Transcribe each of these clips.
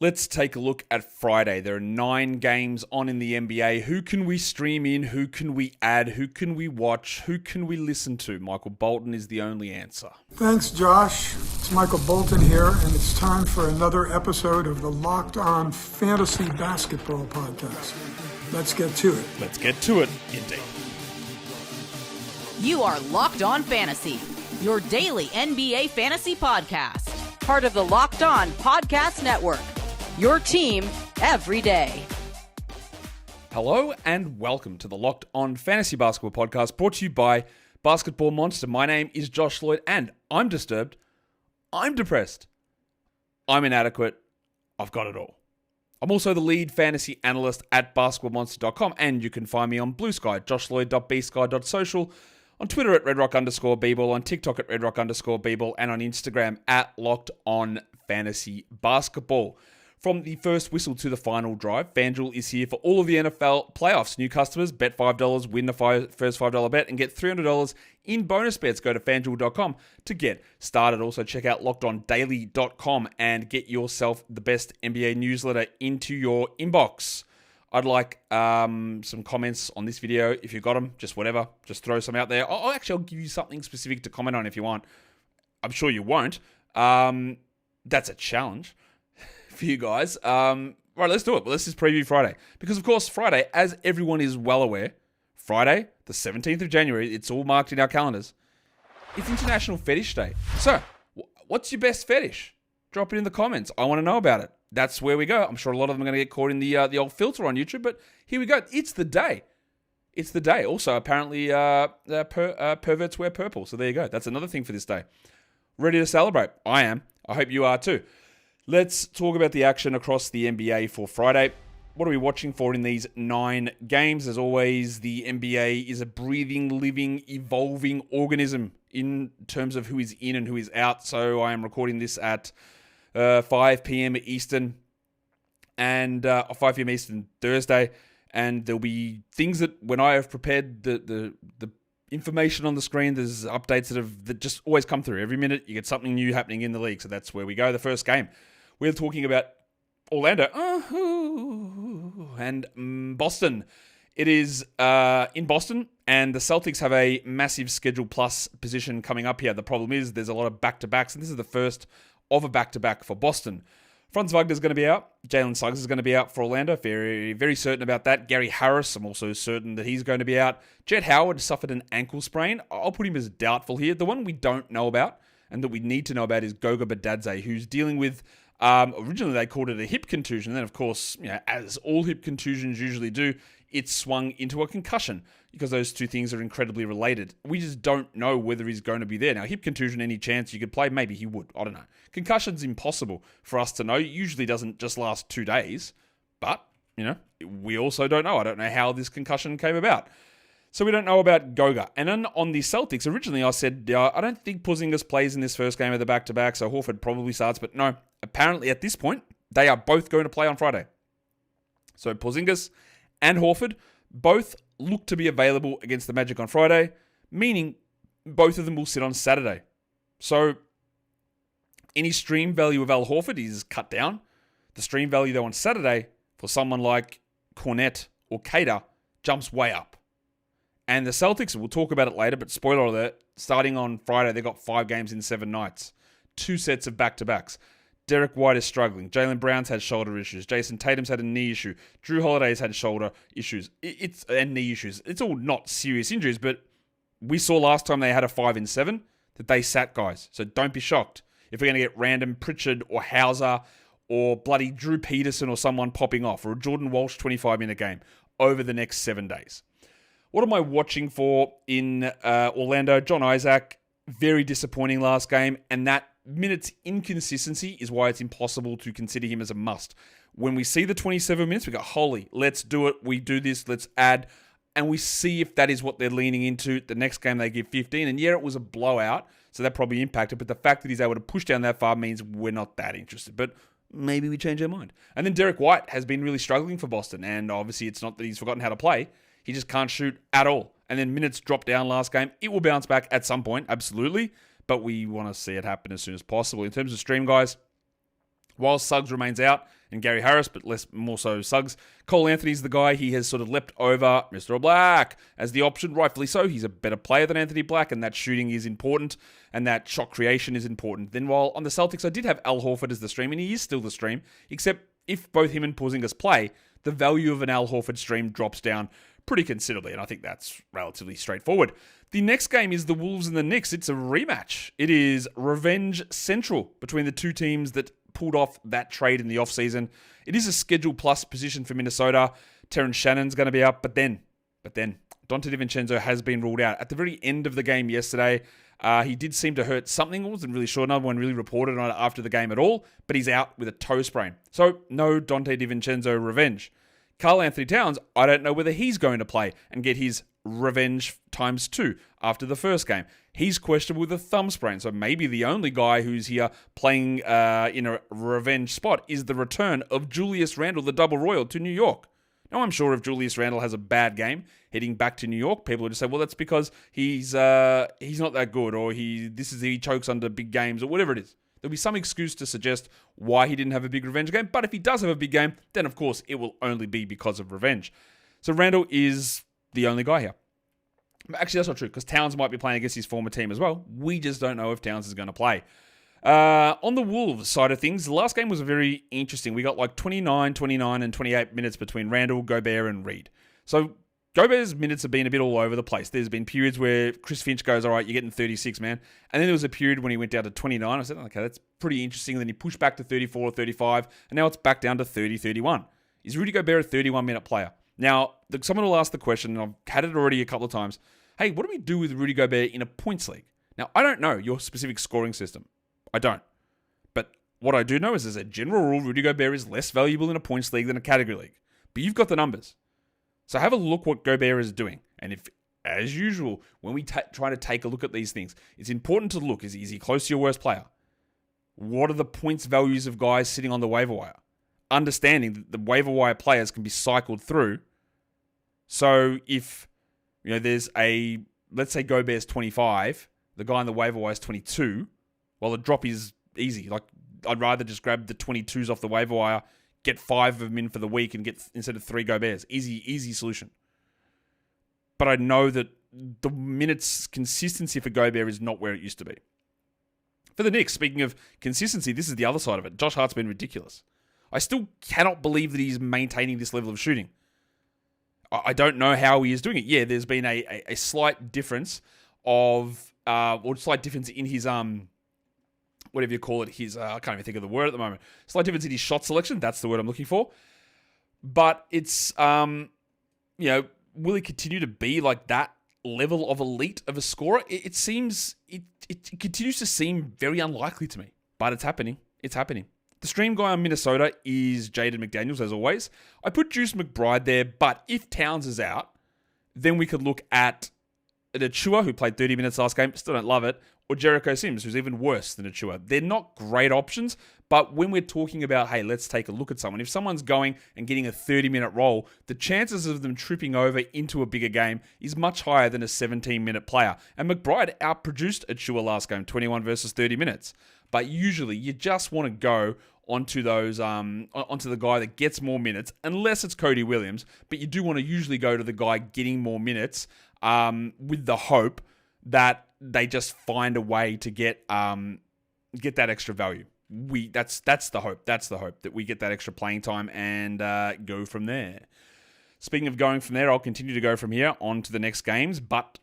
Let's take a look at Friday. There are 9 games on in the NBA. Who can we stream in? Who can we add? Who can we watch? Who can we listen to? Michael Bolton is the only answer. Thanks, Josh. It's Michael Bolton here, and it's time for another episode of the Locked On Fantasy Basketball Podcast. Let's get to it. Let's get to it, indeed. You are Locked On Fantasy, your daily NBA fantasy podcast. Part of the Locked On Podcast Network. Your team every day. Hello and welcome to the Locked On Fantasy Basketball Podcast, brought to you by Basketball Monster. My name is Josh Lloyd and I'm disturbed. I'm depressed. I'm inadequate. I've got it all. I'm also the lead fantasy analyst at basketballmonster.com, and you can find me on Blue Sky, joshlloyd.bsky.social, on Twitter at redrock_bball, on TikTok at redrock_bball, and on Instagram at Locked On Fantasy Basketball. From the first whistle to the final drive, FanDuel is here for all of the NFL playoffs. New customers, bet $5, win the first $5 bet, and get $300 in bonus bets. Go to FanDuel.com to get started. Also, check out LockedOnDaily.com and get yourself the best NBA newsletter into your inbox. I'd like some comments on this video. If you've got them, just whatever. Just throw some out there. I'll give you something specific to comment on if you want. I'm sure you won't. That's a challenge for you guys. Right, let's do it. Let's just preview Friday. Because, of course, Friday, as everyone is well aware, Friday, the 17th of January, it's all marked in our calendars, it's International Fetish Day. So, what's your best fetish? Drop it in the comments. I want to know about it. That's where we go. I'm sure a lot of them are going to get caught in the old filter on YouTube, but here we go. It's the day. It's the day. Also, apparently, perverts wear purple. So there you go. That's another thing for this day. Ready to celebrate? I am. I hope you are too. Let's talk about the action across the NBA for Friday. What are we watching for in these 9 games? As always, the NBA is a breathing, living, evolving organism in terms of who is in and who is out. So I am recording this at 5 p.m. Eastern and 5 p.m. Eastern Thursday. And there'll be things that when I have prepared the information on the screen, there's updates that just always come through. Every minute you get something new happening in the league. So that's where we go. The first game, we're talking about Orlando and Boston. It is in Boston, and the Celtics have a massive Schedule Plus position coming up here. The problem is there's a lot of back-to-backs, and this is the first of a back-to-back for Boston. Franz Wagner's going to be out. Jalen Suggs is going to be out for Orlando. Very, very certain about that. Gary Harris, I'm also certain that he's going to be out. Jet Howard suffered an ankle sprain. I'll put him as doubtful here. The one we don't know about and that we need to know about is Goga Badadze, who's dealing with, originally they called it a hip contusion. And then, of course, as all hip contusions usually do, it swung into a concussion because those two things are incredibly related. We just don't know whether he's going to be there. Now, hip contusion, any chance you could play? Maybe he would. I don't know. Concussion's impossible for us to know. It usually doesn't just last 2 days. But, we also don't know. I don't know how this concussion came about. So we don't know about Goga. And then on the Celtics, originally I said, I don't think Porzingis plays in this first game of the back-to-back, so Horford probably starts. But no, apparently at this point, they are both going to play on Friday. So Porzingis and Horford both look to be available against the Magic on Friday, meaning both of them will sit on Saturday. So any stream value of Al Horford is cut down. The stream value, though, on Saturday for someone like Cornette or Cater jumps way up. And the Celtics, we'll talk about it later, but spoiler alert, starting on Friday, they've got 5 games in 7 nights. 2 sets of back-to-backs. Derek White is struggling. Jaylen Brown's had shoulder issues. Jason Tatum's had a knee issue. Drew Holiday's had shoulder issues and knee issues. It's all not serious injuries, but we saw last time they had a 5 in 7 that they sat guys. So don't be shocked if we're going to get random Pritchard or Hauser or bloody Drew Peterson or someone popping off, or a Jordan Walsh 25-minute game over the next 7 days. What am I watching for in Orlando? John Isaac, very disappointing last game, and that minutes inconsistency is why it's impossible to consider him as a must. When we see the 27 minutes, we go, holy, let's do it. We do this, let's add. And we see if that is what they're leaning into. The next game they give 15. And yeah, it was a blowout, so that probably impacted. But the fact that he's able to push down that far means we're not that interested. But maybe we change our mind. And then Derek White has been really struggling for Boston. And obviously it's not that he's forgotten how to play. He just can't shoot at all. And then minutes dropped down last game. It will bounce back at some point, absolutely. But we want to see it happen as soon as possible. In terms of stream, guys, While Suggs remains out, and Gary Harris, but more so Suggs, Cole Anthony's the guy. He has sort of leapt over Mr. Black as the option, rightfully so. He's a better player than Anthony Black, and that shooting is important, and that shot creation is important. Then while on the Celtics, I did have Al Horford as the stream, and he is still the stream, except if both him and Porzingis play, the value of an Al Horford stream drops down pretty considerably, and I think that's relatively straightforward. The next game is the Wolves and the Knicks. It's a rematch. It is revenge central between the two teams that pulled off that trade in the offseason. It is a schedule plus position for Minnesota. Terrence Shannon's going to be up, but then, Donte DiVincenzo has been ruled out. At the very end of the game yesterday, he did seem to hurt something. I wasn't really sure. No one really reported on it after the game at all, but he's out with a toe sprain. So, no Donte DiVincenzo revenge. Karl Anthony Towns, I don't know whether he's going to play and get his revenge times 2 after the first game. He's questionable with a thumb sprain, so maybe the only guy who's here playing in a revenge spot is the return of Julius Randle, the double royal, to New York. Now, I'm sure if Julius Randle has a bad game heading back to New York, people will just say, well, that's because he's not that good, or he chokes under big games, or whatever it is. There'll be some excuse to suggest why he didn't have a big revenge game, but if he does have a big game, then of course it will only be because of revenge. So Randle is the only guy here. Actually, that's not true, because Towns might be playing against his former team as well. We just don't know if Towns is going to play. On the Wolves side of things, the last game was very interesting. We got like 29, 29, and 28 minutes between Randle, Gobert, and Reed. So Gobert's minutes have been a bit all over the place. There's been periods where Chris Finch goes, all right, you're getting 36, man. And then there was a period when he went down to 29. I said, okay, that's pretty interesting. And then he pushed back to 34 or 35, and now it's back down to 30, 31. Is Rudy Gobert a 31-minute player? Now, someone will ask the question, and I've had it already a couple of times, hey, what do we do with Rudy Gobert in a points league? Now, I don't know your specific scoring system. I don't. But what I do know is, as a general rule, Rudy Gobert is less valuable in a points league than a category league. But you've got the numbers. So have a look what Gobert is doing. And if, as usual, when we try to take a look at these things, it's important to look. Is he close to your worst player? What are the points values of guys sitting on the waiver wire? Understanding that the waiver wire players can be cycled through. So if there's let's say Gobert's 25, the guy on the waiver wire is 22, well, the drop is easy. Like, I'd rather just grab the 22s off the waiver wire, get 5 of them in for the week, and get instead of 3 Goberts. Easy solution. But I know that the minutes consistency for Gobert is not where it used to be. For the Knicks, speaking of consistency, this is the other side of it. Josh Hart's been ridiculous. I still cannot believe that he's maintaining this level of shooting. I don't know how he is doing it. Yeah, there's been a slight difference in his whatever you call it, I can't even think of the word at the moment. Slight difference in his shot selection. That's the word I'm looking for. But it's, will he continue to be like that level of elite of a scorer? It continues to seem very unlikely to me. But it's happening. It's happening. The stream guy on Minnesota is Jaden McDaniels, as always. I put Juice McBride there, but if Towns is out, then we could look at Achua, who played 30 minutes last game, still don't love it, or Jericho Sims, who's even worse than Achua. They're not great options, but when we're talking about, hey, let's take a look at someone, if someone's going and getting a 30-minute role, the chances of them tripping over into a bigger game is much higher than a 17-minute player. And McBride outproduced Achua last game, 21 versus 30 minutes. But usually, you just want to go onto the guy that gets more minutes, unless it's Cody Williams. But you do want to usually go to the guy getting more minutes with the hope that they just find a way to get that extra value. That's the hope. That's the hope that we get that extra playing time and go from there. Speaking of going from there, I'll continue to go from here on to the next games. But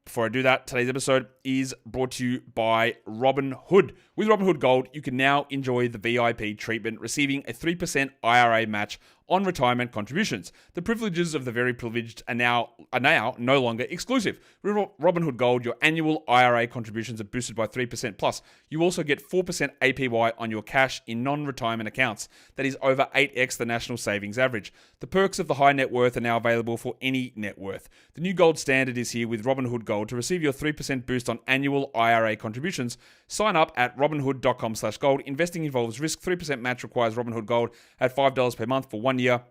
before I do that, today's episode is brought to you by Robinhood. With Robinhood Gold, you can now enjoy the VIP treatment, receiving a 3% IRA match on retirement contributions. The privileges of the very privileged are now no longer exclusive. With Robinhood Gold, your annual IRA contributions are boosted by 3% plus. You also get 4% APY on your cash in non-retirement accounts. That is over 8x the national savings average. The perks of the high net worth are now available for any net worth. The new gold standard is here with Robinhood Gold. To receive your 3% boost on annual IRA contributions, sign up at robinhood.com/gold. Investing involves risk. 3% match requires Robinhood Gold at $5 per month for 1 year.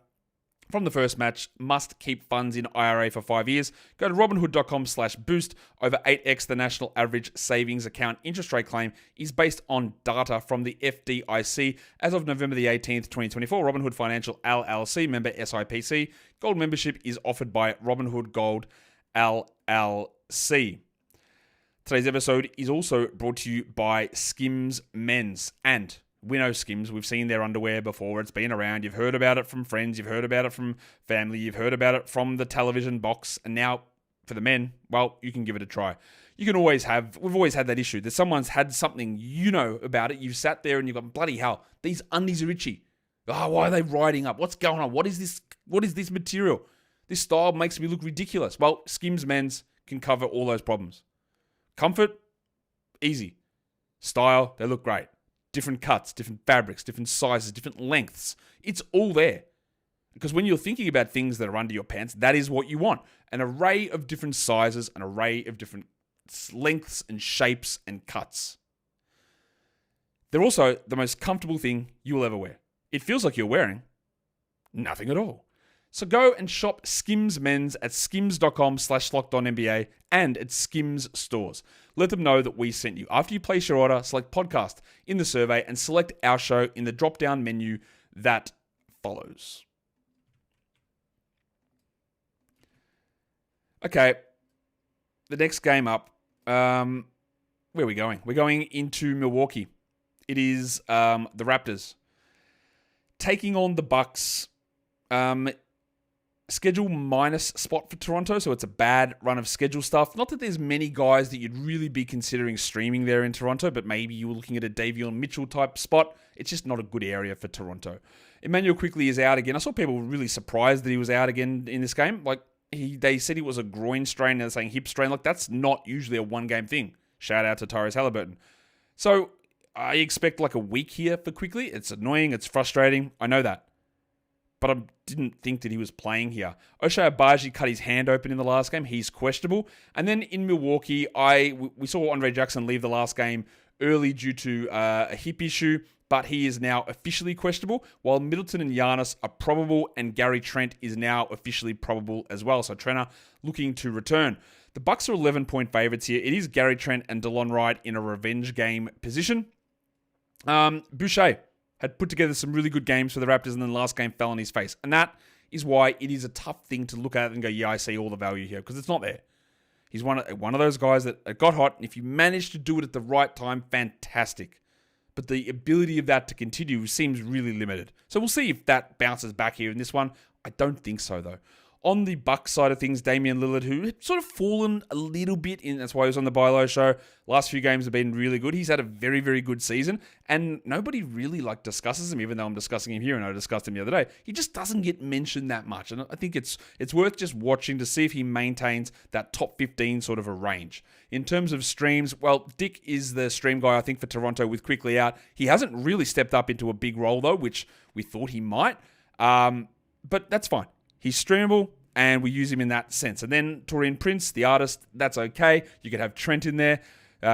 from the first match. Must keep funds in IRA for 5 years. Go to robinhood.com/boost. Over 8x the national average savings account interest rate claim is based on data from the FDIC as of November the 18th, 2024. Robinhood Financial LLC, member SIPC. Gold membership is offered by Robinhood Gold LLC. Today's episode is also brought to you by Skims Men's. And we know Skims. We've seen their underwear before. It's been around. You've heard about it from friends. You've heard about it from family. You've heard about it from the television box. And now for the men, well, you can give it a try. We've always had that issue that someone's had something, you know about it. You've sat there and you've gone, bloody hell, these undies are itchy. Oh, why are they riding up? What's going on? What is this material? This style makes me look ridiculous. Well, Skims Men's can cover all those problems. Comfort, easy. Style, they look great. Different cuts, different fabrics, different sizes, different lengths. It's all there. Because when you're thinking about things that are under your pants, that is what you want. An array of different sizes, an array of different lengths and shapes and cuts. They're also the most comfortable thing you will ever wear. It feels like you're wearing nothing at all. So go and shop Skims Men's at skims.com/lockedonnba and at Skims stores. Let them know that we sent you. After you place your order, select podcast in the survey and select our show in the drop-down menu that follows. Okay, the next game up, where are we going? We're going into Milwaukee. It is the Raptors taking on the Bucks. Schedule minus spot for Toronto, so it's a bad run of schedule stuff. Not that there's many guys that you'd really be considering streaming there in Toronto, but maybe you were looking at a Davion Mitchell type spot. It's just not a good area for Toronto. Emmanuel quickly is out again. I saw people really surprised that he was out again in this game. Like they said he was a groin strain, and they're saying hip strain. Like that's not usually a one-game thing. Shout out to Tyrese Halliburton. So I expect like a week here for quickly. It's annoying. It's frustrating. I know that. But I didn't think that he was playing here. Ochai Agbaji cut his hand open in the last game. He's questionable. And then in Milwaukee, we saw Andre Jackson leave the last game early due to a hip issue, but he is now officially questionable, while Middleton and Giannis are probable, and Gary Trent is now officially probable as well. So Trenner looking to return. The Bucks are 11-point favorites here. It is Gary Trent and DeLon Wright in a revenge game position. Boucher had put together some really good games for the Raptors, and then the last game fell on his face. And that is why it is a tough thing to look at and go, yeah, I see all the value here, because it's not there. He's one of those guys that got hot, and if you manage to do it at the right time, fantastic. But the ability of that to continue seems really limited. So we'll see if that bounces back here in this one. I don't think so, though. On the Bucks side of things, Damian Lillard, who had sort of fallen a little bit in, that's why he was on the Buy Low show. Last few games have been really good. He's had a very, very good season, and nobody really discusses him, even though I'm discussing him here and I discussed him the other day. He just doesn't get mentioned that much, and I think it's worth just watching to see if he maintains that top 15 sort of a range. In terms of streams, well, Dick is the stream guy, I think, for Toronto with quickly out. He hasn't really stepped up into a big role, though, which we thought he might, but that's fine. He's streamable, and we use him in that sense. And then Taurean Prince, the artist, that's okay. You could have Trent in there.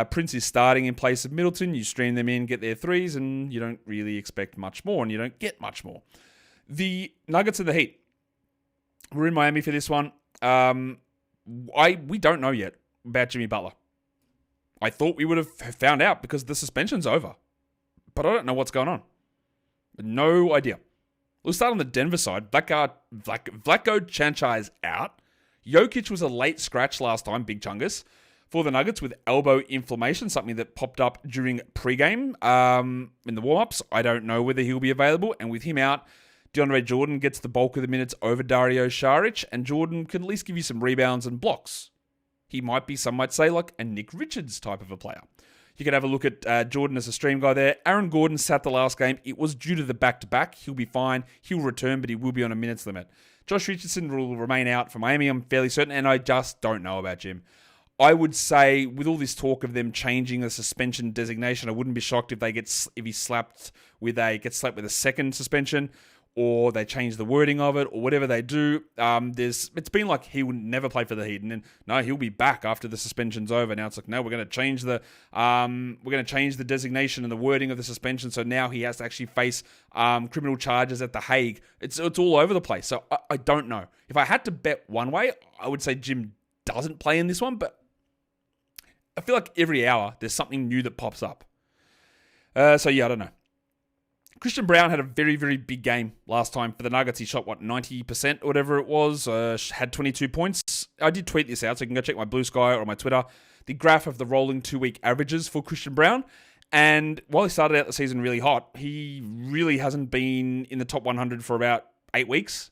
Prince is starting in place of Middleton. You stream them in, get their threes, and you don't really expect much more, and you don't get much more. The Nuggets and the Heat. We're in Miami for this one. We don't know yet about Jimmy Butler. I thought we would have found out because the suspension's over. But I don't know what's going on. No idea. We'll start on the Denver side. Vlatko Cancar is out. Jokic was a late scratch last time, Big Chungus, for the Nuggets with elbow inflammation, something that popped up during pregame in the warm-ups. I don't know whether he'll be available. And with him out, DeAndre Jordan gets the bulk of the minutes over Dario Saric, and Jordan can at least give you some rebounds and blocks. He might be, some might say, like a Nick Richards type of a player. You could have a look at Jordan as a stream guy there. Aaron Gordon sat the last game. It was due to the back-to-back. He'll be fine. He'll return, but he will be on a minutes limit. Josh Richardson will remain out for Miami, I'm fairly certain, and I just don't know about Jim. I would say, with all this talk of them changing the suspension designation, I wouldn't be shocked if he gets slapped with a second suspension. or they change the wording of it, or whatever they do. It's been like he would never play for the Heat, and then no, he'll be back after the suspension's over. Now it's like, no, we're going to change the designation and the wording of the suspension, so now he has to actually face criminal charges at The Hague. It's all over the place. So I don't know. If I had to bet one way, I would say Jim doesn't play in this one, but I feel like every hour there's something new that pops up. So yeah, I don't know. Christian Brown had a very, very big game last time for the Nuggets. He shot, 90% or whatever it was, had 22 points. I did tweet this out, so you can go check my Blue Sky or my Twitter, the graph of the rolling 2-week averages for Christian Brown. And while he started out the season really hot, he really hasn't been in the top 100 for about 8 weeks.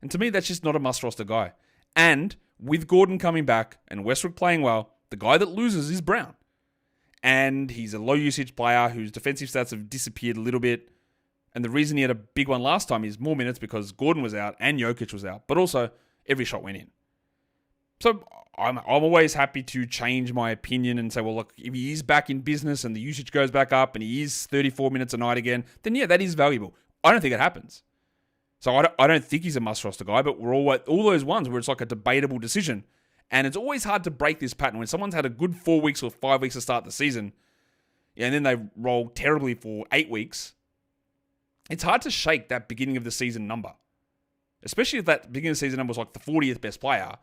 And to me, that's just not a must-roster guy. And with Gordon coming back and Westbrook playing well, the guy that loses is Brown. And he's a low-usage player whose defensive stats have disappeared a little bit. And the reason he had a big one last time is more minutes because Gordon was out and Jokic was out. But also, every shot went in. So I'm always happy to change my opinion and say, well, look, if he is back in business and the usage goes back up and he is 34 minutes a night again, then yeah, that is valuable. I don't think it happens. So I don't think he's a must-roster guy, but we're all those ones where it's like a debatable decision. And it's always hard to break this pattern when someone's had a good 4 weeks or 5 weeks to start the season, and then they roll terribly for 8 weeks. It's hard to shake that beginning of the season number, especially if that beginning of the season number was like the 40th best player,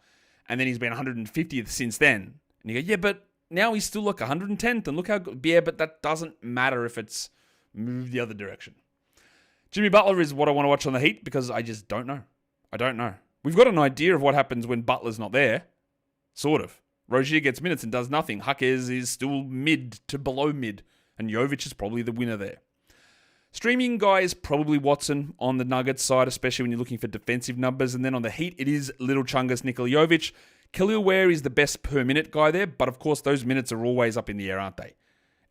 and then he's been 150th since then. And you go, yeah, but now he's still like 110th, and look how good. Yeah, but that doesn't matter if it's moved the other direction. Jimmy Butler is what I want to watch on the Heat because I just don't know. I don't know. We've got an idea of what happens when Butler's not there. Sort of. Rozier gets minutes and does nothing. Huckers is still mid to below mid. And Jovic is probably the winner there. Streaming guy is probably Watson on the Nuggets side, especially when you're looking for defensive numbers. And then on the Heat, it is Little Chungus, Nikola Jovic. Kelly Ware is the best per minute guy there. But of course, those minutes are always up in the air, aren't they?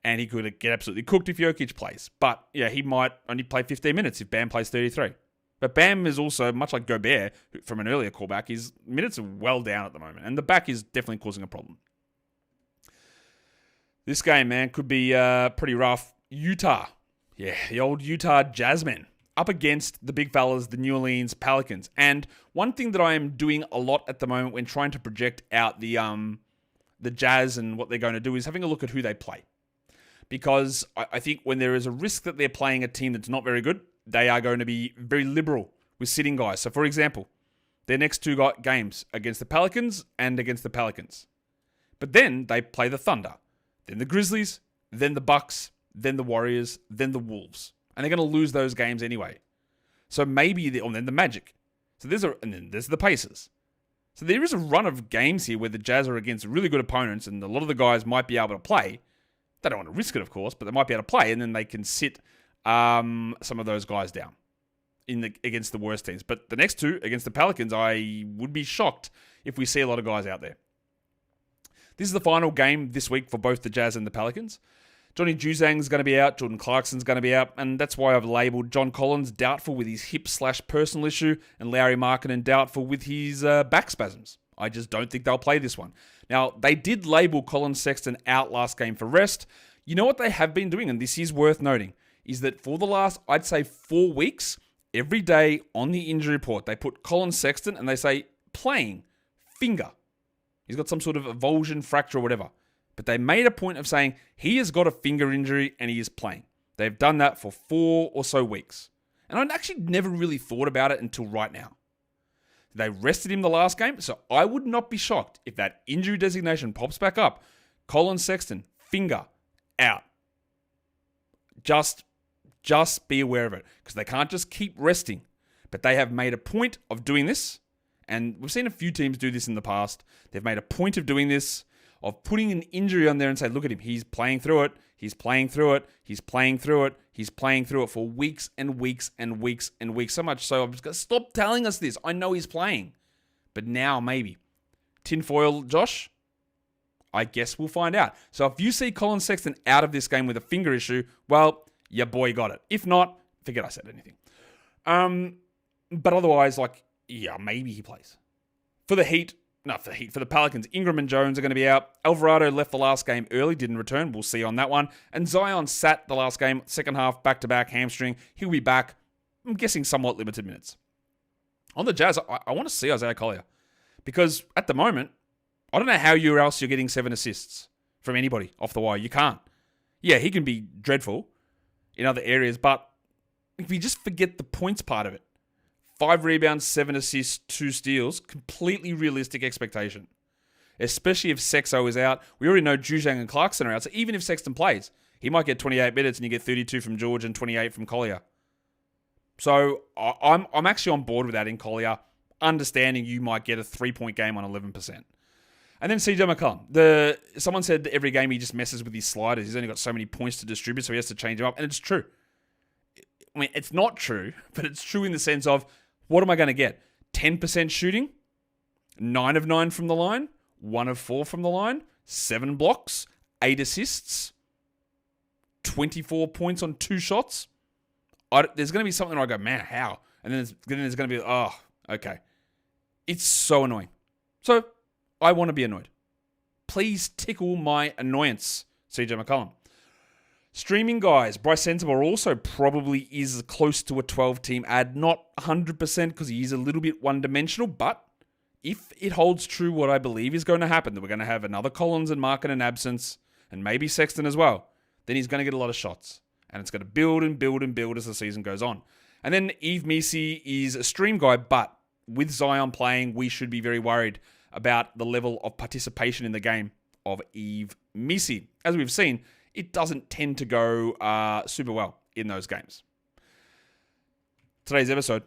And he could get absolutely cooked if Jokic plays. But yeah, he might only play 15 minutes if Bam plays 33. But Bam is also, much like Gobert from an earlier callback, his minutes are well down at the moment. And the back is definitely causing a problem. This game, man, could be pretty rough. Utah. Yeah, the old Utah Jazzmen. Up against the big fellas, the New Orleans Pelicans. And one thing that I am doing a lot at the moment when trying to project out the Jazz and what they're going to do is having a look at who they play. Because I think when there is a risk that they're playing a team that's not very good, they are going to be very liberal with sitting guys. So, for example, their next two games against the Pelicans and against the Pelicans. But then they play the Thunder, then the Grizzlies, then the Bucks, then the Warriors, then the Wolves. And they're going to lose those games anyway. So maybe, then the Magic. And then there's the Pacers. So there is a run of games here where the Jazz are against really good opponents and a lot of the guys might be able to play. They don't want to risk it, of course, but they might be able to play and then they can sit some of those guys down against the worst teams. But the next two, against the Pelicans, I would be shocked if we see a lot of guys out there. This is the final game this week for both the Jazz and the Pelicans. Johnny Juzang's going to be out, Jordan Clarkson's going to be out, and that's why I've labelled John Collins doubtful with his hip/personal issue and Lauri Markkanen doubtful with his back spasms. I just don't think they'll play this one. Now, they did label Colin Sexton out last game for rest. You know what they have been doing, and this is worth noting, is that for the last, I'd say 4 weeks, every day on the injury report, they put Colin Sexton and they say, playing, finger. He's got some sort of avulsion, fracture or whatever. But they made a point of saying he has got a finger injury and he is playing. They've done that for 4 or so weeks. And I'd actually never really thought about it until right now. They rested him the last game, so I would not be shocked if that injury designation pops back up. Colin Sexton, finger, out. Just be aware of it, because they can't just keep resting. But they have made a point of doing this, and we've seen a few teams do this in the past. They've made a point of doing this, of putting an injury on there and say, look at him, he's playing through it, he's playing through it, he's playing through it, he's playing through it for weeks and weeks and weeks and weeks. So much so, I'm just going to stop telling us this. I know he's playing. But now, maybe. Tinfoil, Josh? I guess we'll find out. So if you see Colin Sexton out of this game with a finger issue, well, your boy got it. If not, forget I said anything. But otherwise, maybe he plays. For the Pelicans, Ingram and Jones are going to be out. Alvarado left the last game early, didn't return. We'll see on that one. And Zion sat the last game, second half, back-to-back, hamstring. He'll be back. I'm guessing somewhat limited minutes. On the Jazz, I want to see Isaiah Collier. Because at the moment, I don't know how else you're getting 7 assists from anybody off the wire. You can't. Yeah, he can be dreadful in other areas, but if you just forget the points part of it, 5 rebounds, 7 assists, 2 steals, completely realistic expectation. Especially if Sexo is out. We already know Juzang and Clarkson are out, so even if Sexton plays, he might get 28 minutes and you get 32 from George and 28 from Collier. So I'm actually on board with that in Collier, understanding you might get a 3-point game on 11%. And then CJ McCollum. Someone said that every game he just messes with his sliders. He's only got so many points to distribute, so he has to change them up. And it's true. I mean, it's not true, but it's true in the sense of, what am I going to get? 10% shooting? 9 of 9 from the line? 1 of 4 from the line? 7 blocks? 8 assists? 24 points on 2 shots? There's going to be something where I go, man, how? And then there's going to be, oh, okay. It's so annoying. So, I want to be annoyed. Please tickle my annoyance, CJ McCollum. Streaming guys, Bryce Sensabaugh also probably is close to a 12-team ad. Not 100% because he is a little bit one-dimensional, but if it holds true what I believe is going to happen, that we're going to have another Collins and Markin in absence, and maybe Sexton as well, then he's going to get a lot of shots. And it's going to build and build and build as the season goes on. And then Yves Missi is a stream guy, but with Zion playing, we should be very worried about the level of participation in the game of Yves Missi. As we've seen, it doesn't tend to go super well in those games. Today's episode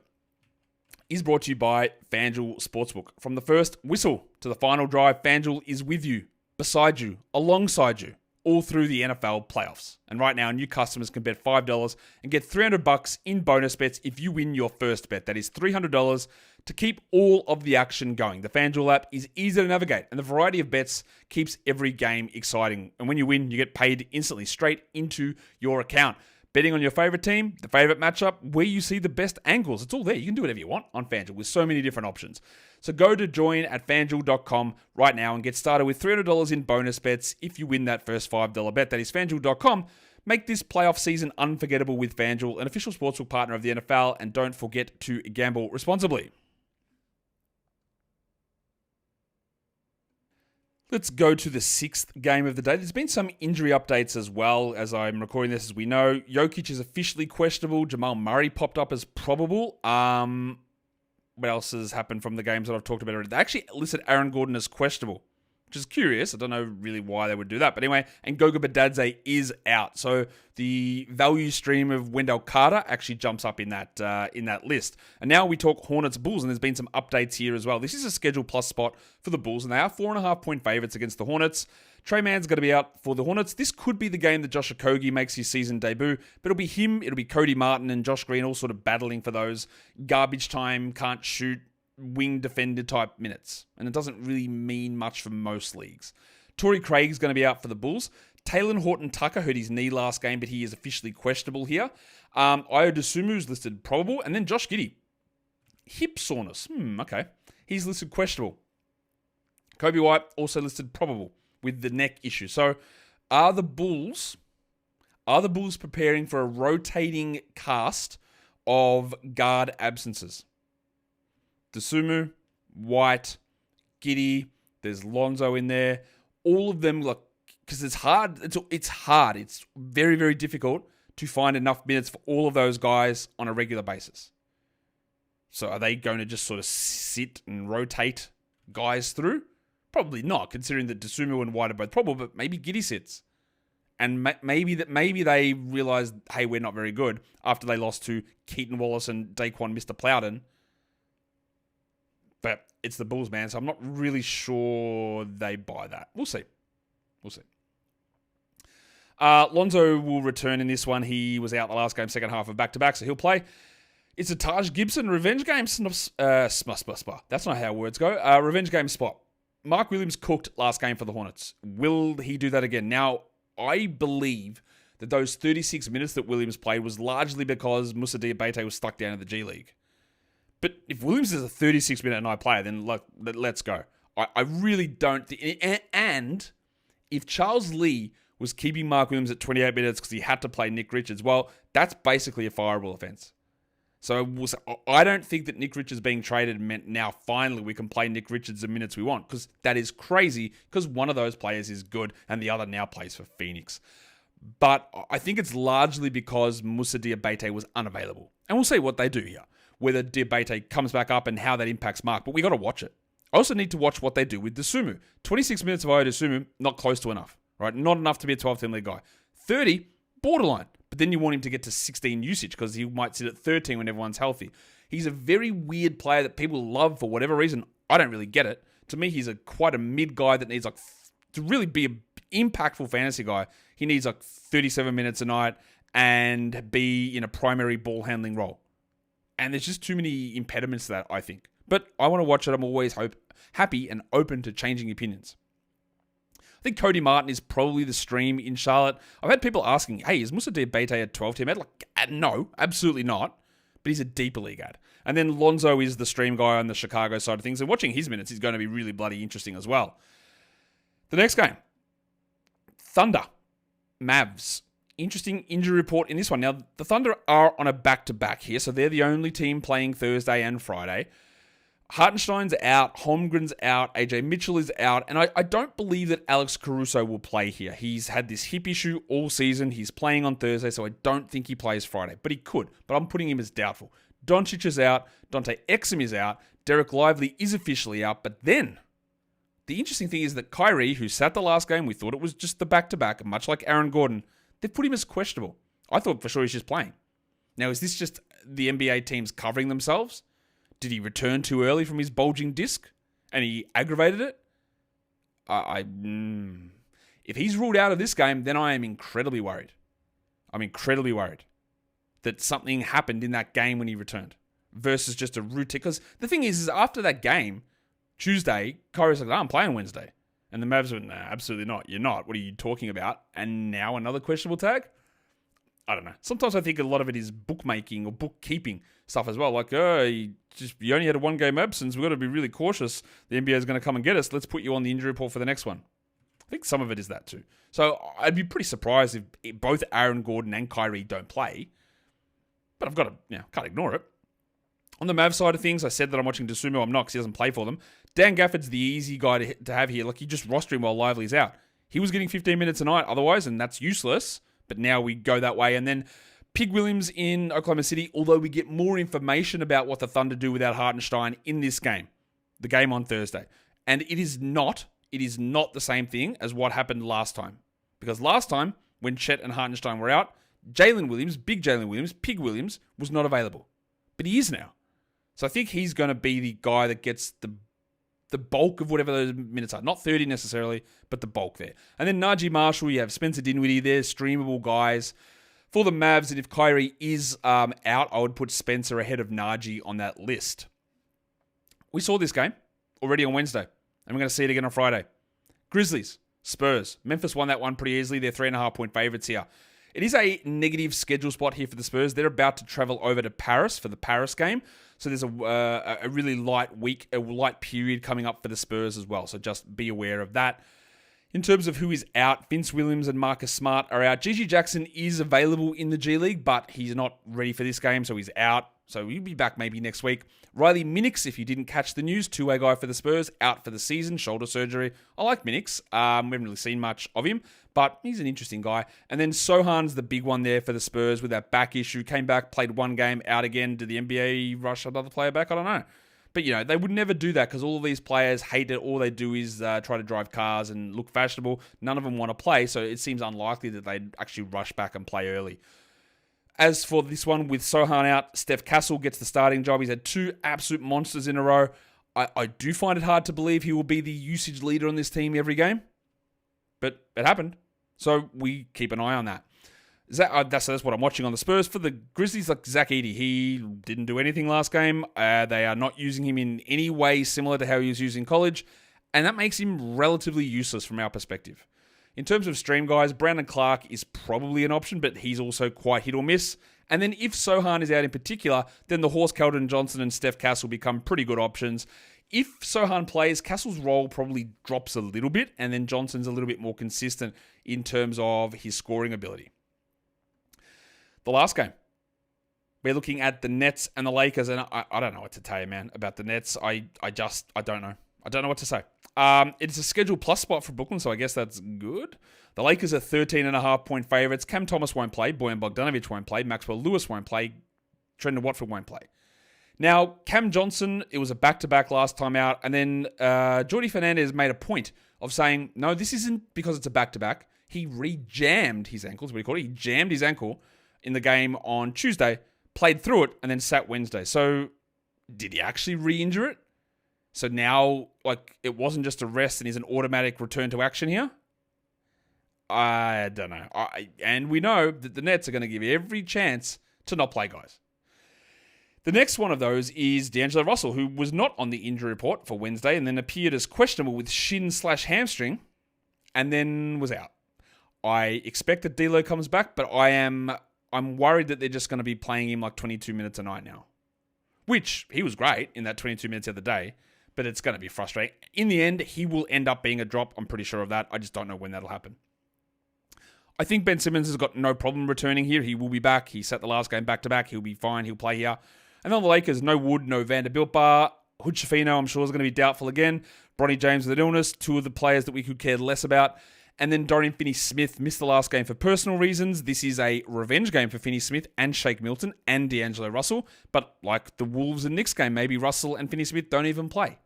is brought to you by FanDuel Sportsbook. From the first whistle to the final drive, FanDuel is with you, beside you, alongside you, all through the NFL playoffs. And right now, new customers can bet $5 and get $300 in bonus bets if you win your first bet. That is $300 to keep all of the action going. The FanDuel app is easy to navigate, and the variety of bets keeps every game exciting. And when you win, you get paid instantly straight into your account. Betting on your favorite team, the favorite matchup, where you see the best angles. It's all there. You can do whatever you want on FanDuel with so many different options. So go to join at FanDuel.com right now and get started with $300 in bonus bets if you win that first $5 bet. That is FanDuel.com. Make this playoff season unforgettable with FanDuel, an official sportsbook partner of the NFL, and don't forget to gamble responsibly. Let's go to the 6th game of the day. There's been some injury updates as well as I'm recording this, as we know. Jokic is officially questionable. Jamal Murray popped up as probable. What else has happened from the games that I've talked about already? They actually listed Aaron Gordon as questionable, which is curious. I don't know really why they would do that. But anyway, and Goga Bitadze is out. So the value stream of Wendell Carter actually jumps up in that list. And now we talk Hornets Bulls, and there's been some updates here as well. This is a Schedule Plus spot for the Bulls, and they are 4.5-point favorites against the Hornets. Trey Mann's going to be out for the Hornets. This could be the game that Josh Okogie makes his season debut, but it'll be him, it'll be Cody Martin and Josh Green all sort of battling for those garbage time, can't shoot, wing defender type minutes. And it doesn't really mean much for most leagues. Torrey Craig's going to be out for the Bulls. Taylor Horton-Tucker hurt his knee last game, but he is officially questionable here. Ayo Dosunmu's listed probable. And then Josh Giddey. Hip soreness. Okay. He's listed questionable. Kobe White also listed probable with the neck issue. So are the Bulls preparing for a rotating cast of guard absences? Dosunmu, White, Giddey, there's Lonzo in there. All of them, look, because it's hard. It's hard. It's very, very difficult to find enough minutes for all of those guys on a regular basis. So are they going to just sort of sit and rotate guys through? Probably not, considering that Dosunmu and White are both probable, but maybe Giddey sits. And maybe they realized, hey, we're not very good after they lost to Keaton Wallace and Daquan Mr. Plowden. But it's the Bulls, man, so I'm not really sure they buy that. We'll see. Lonzo will return in this one. He was out the last game, second half of back-to-back, so he'll play. It's a Taj Gibson revenge game. That's not how words go. Revenge game spot. Mark Williams cooked last game for the Hornets. Will he do that again? Now, I believe that those 36 minutes that Williams played was largely because Moussa Diabate was stuck down in the G League. But if Williams is a 36-minute night player, then let's go. I really don't think... And if Charles Lee was keeping Mark Williams at 28 minutes because he had to play Nick Richards, well, that's basically a fireable offense. So I don't think that Nick Richards being traded meant now finally we can play Nick Richards the minutes we want, because that is crazy, because one of those players is good and the other now plays for Phoenix. But I think it's largely because Moussa Diabate was unavailable. And we'll see what they do here, whether Diabate comes back up and how that impacts Mark. But we got to watch it. I also need to watch what they do with Dosunmu. 26 minutes of Ayo Dosunmu, not close to enough, right? Not enough to be a 12-team league guy. 30, borderline. But then you want him to get to 16 usage because he might sit at 13 when everyone's healthy. He's a very weird player that people love for whatever reason. I don't really get it. To me, he's quite a mid guy that needs to really be an impactful fantasy guy. He needs 37 minutes a night and be in a primary ball handling role. And there's just too many impediments to that, I think. But I want to watch it. I'm always happy and open to changing opinions. I think Cody Martin is probably the stream in Charlotte. I've had people asking, hey, is Moussa Diabate a 12-team ad? No, absolutely not. But he's a deeper league ad. And then Lonzo is the stream guy on the Chicago side of things. And watching his minutes is going to be really bloody interesting as well. The next game, Thunder, Mavs. Interesting injury report in this one. Now, the Thunder are on a back-to-back here, so they're the only team playing Thursday and Friday. Hartenstein's out, Holmgren's out, AJ Mitchell is out, and I don't believe that Alex Caruso will play here. He's had this hip issue all season. He's playing on Thursday, so I don't think he plays Friday, but he could. But I'm putting him as doubtful. Doncic is out, Dante Exum is out, Derek Lively is officially out, but then the interesting thing is that Kyrie, who sat the last game, we thought it was just the back-to-back, much like Aaron Gordon, they've put him as questionable. I thought for sure he's just playing. Now, is this just the NBA teams covering themselves? Did he return too early from his bulging disc and he aggravated it? If he's ruled out of this game, then I am incredibly worried. I'm incredibly worried that something happened in that game when he returned versus just a routine. Because the thing is after that game, Tuesday, Kyrie's like, I'm playing Wednesday. And the Mavs went, nah, absolutely not. You're not. What are you talking about? And now another questionable tag? I don't know. Sometimes I think a lot of it is bookmaking or bookkeeping stuff as well. Like, you only had a one-game absence. We've got to be really cautious. The NBA is going to come and get us. Let's put you on the injury report for the next one. I think some of it is that too. So I'd be pretty surprised if both Aaron Gordon and Kyrie don't play. But I've got to, can't ignore it. On the Mavs side of things, I said that I'm watching Dosunmu. I'm not because he doesn't play for them. Dan Gafford's the easy guy to have here. Like, you just roster him while Lively's out. He was getting 15 minutes a night otherwise, and that's useless. But now we go that way. And then Pig Williams in Oklahoma City, although we get more information about what the Thunder do without Hartenstein in this game, the game on Thursday. And it is not the same thing as what happened last time. Because last time, when Chet and Hartenstein were out, Jalen Williams, big Jalen Williams, Pig Williams, was not available. But he is now. So I think he's going to be the guy that gets the bulk of whatever those minutes are. Not 30 necessarily, but the bulk there. And then Najee Marshall, you have Spencer Dinwiddie. They're streamable guys for the Mavs. And if Kyrie is out, I would put Spencer ahead of Najee on that list. We saw this game already on Wednesday, and we're going to see it again on Friday. Grizzlies, Spurs. Memphis won that one pretty easily. They're 3.5-point favorites here. It is a negative schedule spot here for the Spurs. They're about to travel over to Paris for the Paris game. So there's a really light week, a light period coming up for the Spurs as well. So just be aware of that. In terms of who is out, Vince Williams and Marcus Smart are out. Gigi Jackson is available in the G League, but he's not ready for this game, so he's out. So he'll be back maybe next week. Riley Minix, if you didn't catch the news, two-way guy for the Spurs, out for the season, shoulder surgery. I like Minix. We haven't really seen much of him, but he's an interesting guy. And then Sohan's the big one there for the Spurs with that back issue. Came back, played one game, out again. Did the NBA rush another player back? I don't know. But, they would never do that because all of these players hate it. All they do is try to drive cars and look fashionable. None of them want to play, so it seems unlikely that they'd actually rush back and play early. As for this one, with Sohan out, Steph Castle gets the starting job. He's had two absolute monsters in a row. I do find it hard to believe he will be the usage leader on this team every game. But it happened. So we keep an eye on that. That's what I'm watching on the Spurs. For the Grizzlies, like Zach Edey, he didn't do anything last game. They are not using him in any way similar to how he was used in college. And that makes him relatively useless from our perspective. In terms of stream guys, Brandon Clark is probably an option, but he's also quite hit or miss. And then if Sohan is out in particular, then the Horse Keldon Johnson and Steph Castle become pretty good options. If Sohan plays, Castle's role probably drops a little bit, and then Johnson's a little bit more consistent in terms of his scoring ability. The last game, we're looking at the Nets and the Lakers, and I don't know what to tell you, man, about the Nets. I don't know. I don't know what to say. It's a schedule plus spot for Brooklyn, so I guess that's good. The Lakers are 13.5-point favorites. Cam Thomas won't play. Bojan Bogdanovic won't play. Maxwell Lewis won't play. Trendon Watford won't play. Now, Cam Johnson, it was a back-to-back last time out, and then Jordi Fernandez made a point of saying, no, this isn't because it's a back-to-back. He re-jammed his ankles, what do you call it? He jammed his ankle in the game on Tuesday, played through it, and then sat Wednesday. So, did he actually re-injure it? So now, it wasn't just a rest and is an automatic return to action here? I don't know. And we know that the Nets are going to give every chance to not play guys. The next one of those is D'Angelo Russell, who was not on the injury report for Wednesday and then appeared as questionable with shin/hamstring and then was out. I expect that D'Lo comes back, but I'm worried that they're just going to be playing him 22 minutes a night now. Which, he was great in that 22 minutes the other day, but it's going to be frustrating. In the end, he will end up being a drop. I'm pretty sure of that. I just don't know when that'll happen. I think Ben Simmons has got no problem returning here. He will be back. He set the last game back-to-back. He'll be fine. He'll play here. And then the Lakers, no Wood, no Vanderbilt Bar. Hood Schifino, I'm sure, is going to be doubtful again. Bronny James with an illness. Two of the players that we could care less about. And then Dorian Finney-Smith missed the last game for personal reasons. This is a revenge game for Finney-Smith and Shake Milton and D'Angelo Russell. But like the Wolves and Knicks game, maybe Russell and Finney-Smith don't even play.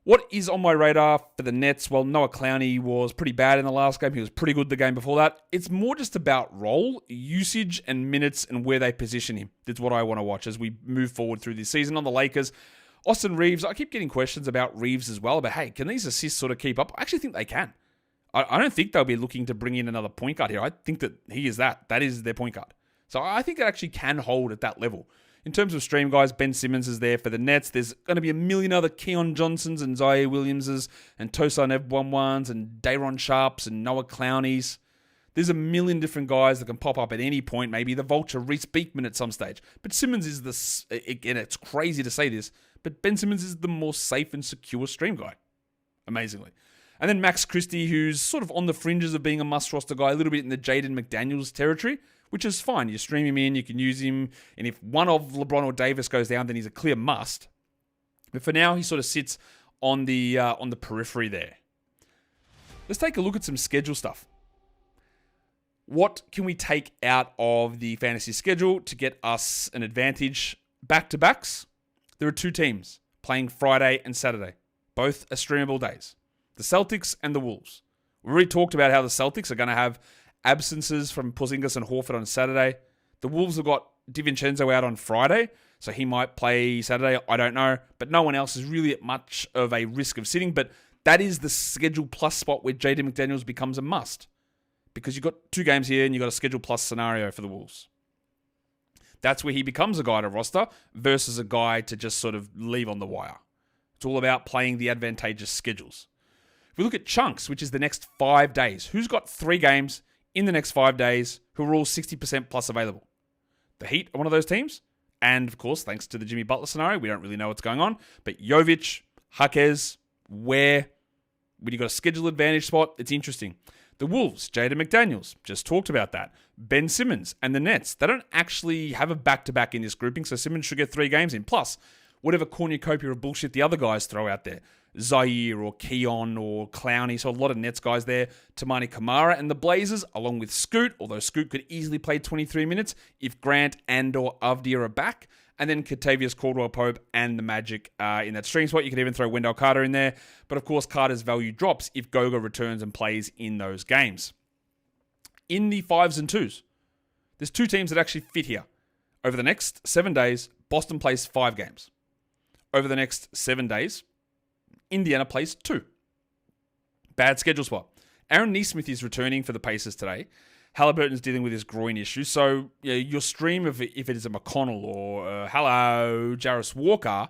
What is on my radar for the Nets? Well, Noah Clowney was pretty bad in the last game. He was pretty good the game before that. It's more just about role, usage, and minutes and where they position him. That's what I want to watch as we move forward through this season. On the Lakers, Austin Reeves, I keep getting questions about Reeves as well, but hey, can these assists sort of keep up? I actually think they can. I don't think they'll be looking to bring in another point guard here. I think that he is that. That is their point guard. So I think it actually can hold at that level. In terms of stream guys, Ben Simmons is there for the Nets. There's going to be a million other Keon Johnsons and Zaire Williamses and Tosin Ebwanwans and Dayron Sharps and Noah Clowneys. There's a million different guys that can pop up at any point. Maybe the Vulture, Reece Beekman at some stage. But Simmons is again, it's crazy to say this, but Ben Simmons is the more safe and secure stream guy. Amazingly. And then Max Christie, who's sort of on the fringes of being a must-roster guy, a little bit in the Jaden McDaniels territory, which is fine. You stream him in, you can use him, and if one of LeBron or Davis goes down, then he's a clear must. But for now, he sort of sits on the periphery there. Let's take a look at some schedule stuff. What can we take out of the fantasy schedule to get us an advantage? Back-to-backs, there are two teams playing Friday and Saturday. Both are streamable days. The Celtics and the Wolves. We already talked about how the Celtics are going to have absences from Porzingis and Horford on Saturday. The Wolves have got DiVincenzo out on Friday, so he might play Saturday. I don't know. But no one else is really at much of a risk of sitting. But that is the schedule plus spot where Jaden McDaniels becomes a must. Because you've got two games here and you've got a schedule plus scenario for the Wolves. That's where he becomes a guy to roster versus a guy to just sort of leave on the wire. It's all about playing the advantageous schedules. If we look at chunks, which is the next 5 days, who's got 3 games in the next 5 days who are all 60% plus available? The Heat are one of those teams. And, of course, thanks to the Jimmy Butler scenario, we don't really know what's going on. But Jovic, Jaquez, Ware, when you've got a schedule advantage spot, it's interesting. The Wolves, Jaden McDaniels, just talked about that. Ben Simmons and the Nets, they don't actually have a back-to-back in this grouping, so Simmons should get 3 games in. Plus, whatever cornucopia of bullshit the other guys throw out there. Zaire or Keon or Clowney, so a lot of Nets guys there. Tamani Kamara and the Blazers, along with Scoot, although Scoot could easily play 23 minutes if Grant and or Avdia are back. And then Kentavious Caldwell-Pope and the Magic in that stream spot. You could even throw Wendell Carter in there. But of course, Carter's value drops if Goga returns and plays in those games. In the 5s and 2s, there's 2 teams that actually fit here. Over the next 7 days, Boston plays 5 games. Over the next 7 days, Indiana plays 2. Bad schedule spot. Aaron Nesmith is returning for the Pacers today. Halliburton's dealing with his groin issue. So your stream of if it is a McConnell or Jarris Walker,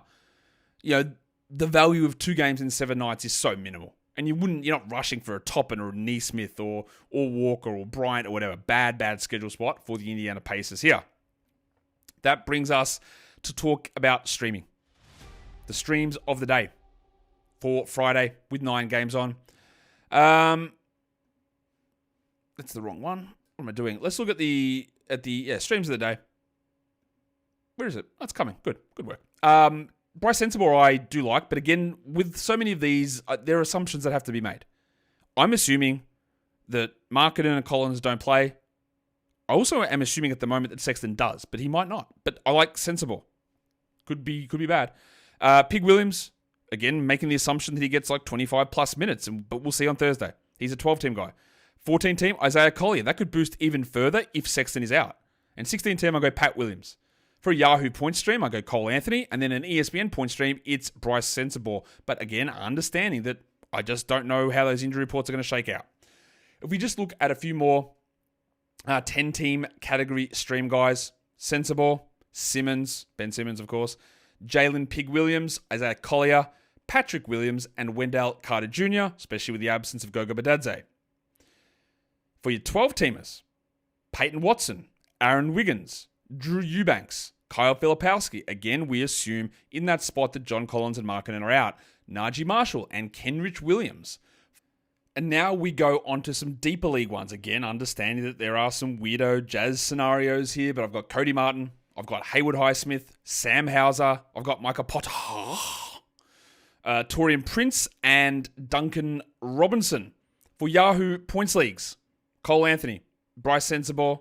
the value of 2 games in 7 nights is so minimal. And you're not rushing for a Toppin or a Nesmith or Walker or Bryant or whatever. Bad schedule spot for the Indiana Pacers here. That brings us to talk about streaming. The streams of the day for Friday with 9 games on. That's the wrong one. What am I doing? Let's look at the streams of the day. Where is it? Oh, it's coming. Good work. Bryce Sensabaugh I do like, but again, with so many of these, there are assumptions that have to be made. I'm assuming that Markkanen and Collins don't play. I also am assuming at the moment that Sexton does, but he might not. But I like Sensabaugh. Could be bad. Pig Williams, again, making the assumption that he gets like 25 plus minutes, but we'll see on Thursday. He's a 12-team guy. 14-team, Isaiah Collier. That could boost even further if Sexton is out. And 16-team, I go Pat Williams. For a Yahoo point stream, I go Cole Anthony. And then an ESPN point stream, it's Bryce Sensabaugh. But again, understanding that I just don't know how those injury reports are going to shake out. If we just look at a few more 10-team category stream guys, Sensabaugh, Simmons, Ben Simmons, of course, Jalen Pig Williams, Isaiah Collier, Patrick Williams, and Wendell Carter Jr., especially with the absence of Goga Badadze. For your 12-teamers, Peyton Watson, Aaron Wiggins, Drew Eubanks, Kyle Filipowski. Again, we assume in that spot that John Collins and Markkanen are out. Najee Marshall and Kenrich Williams. And now we go on to some deeper league ones. Again, understanding that there are some weirdo Jazz scenarios here, but I've got Cody Martin, I've got Haywood Highsmith, Sam Hauser, I've got Micah Potter, Torian Prince, and Duncan Robinson. For Yahoo points leagues, Cole Anthony, Bryce Sensabaugh,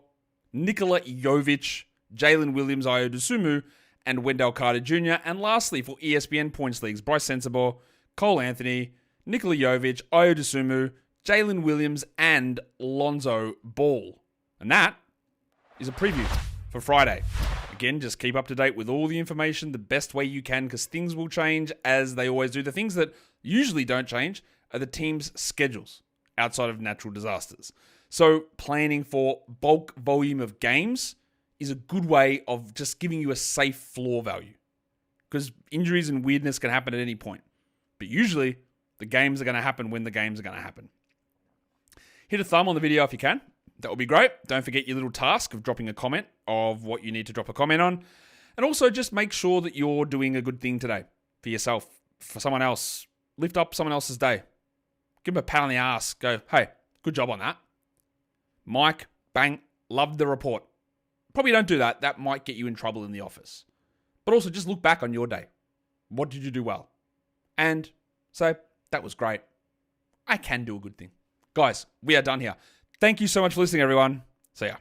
Nikola Jovic, Jalen Williams, Ayo Dosunmu, and Wendell Carter Jr. And lastly, for ESPN points leagues, Bryce Sensabaugh, Cole Anthony, Nikola Jovic, Ayo Dosunmu, Jalen Williams, and Lonzo Ball. And that is a preview for Friday. Again, just keep up to date with all the information the best way you can, because things will change as they always do. The things that usually don't change are the team's schedules outside of natural disasters. So planning for bulk volume of games is a good way of just giving you a safe floor value, because injuries and weirdness can happen at any point. But usually, the games are going to happen when the games are going to happen. Hit a thumb on the video if you can. That would be great. Don't forget your little task of dropping a comment of what you need to drop a comment on. And also just make sure that you're doing a good thing today for yourself, for someone else. Lift up someone else's day. Give them a pat on the ass. Go, hey, good job on that. Mike, bang, loved the report. Probably don't do that. That might get you in trouble in the office. But also just look back on your day. What did you do well? And say, that was great. I can do a good thing. Guys, we are done here. Thank you so much for listening, everyone. See ya.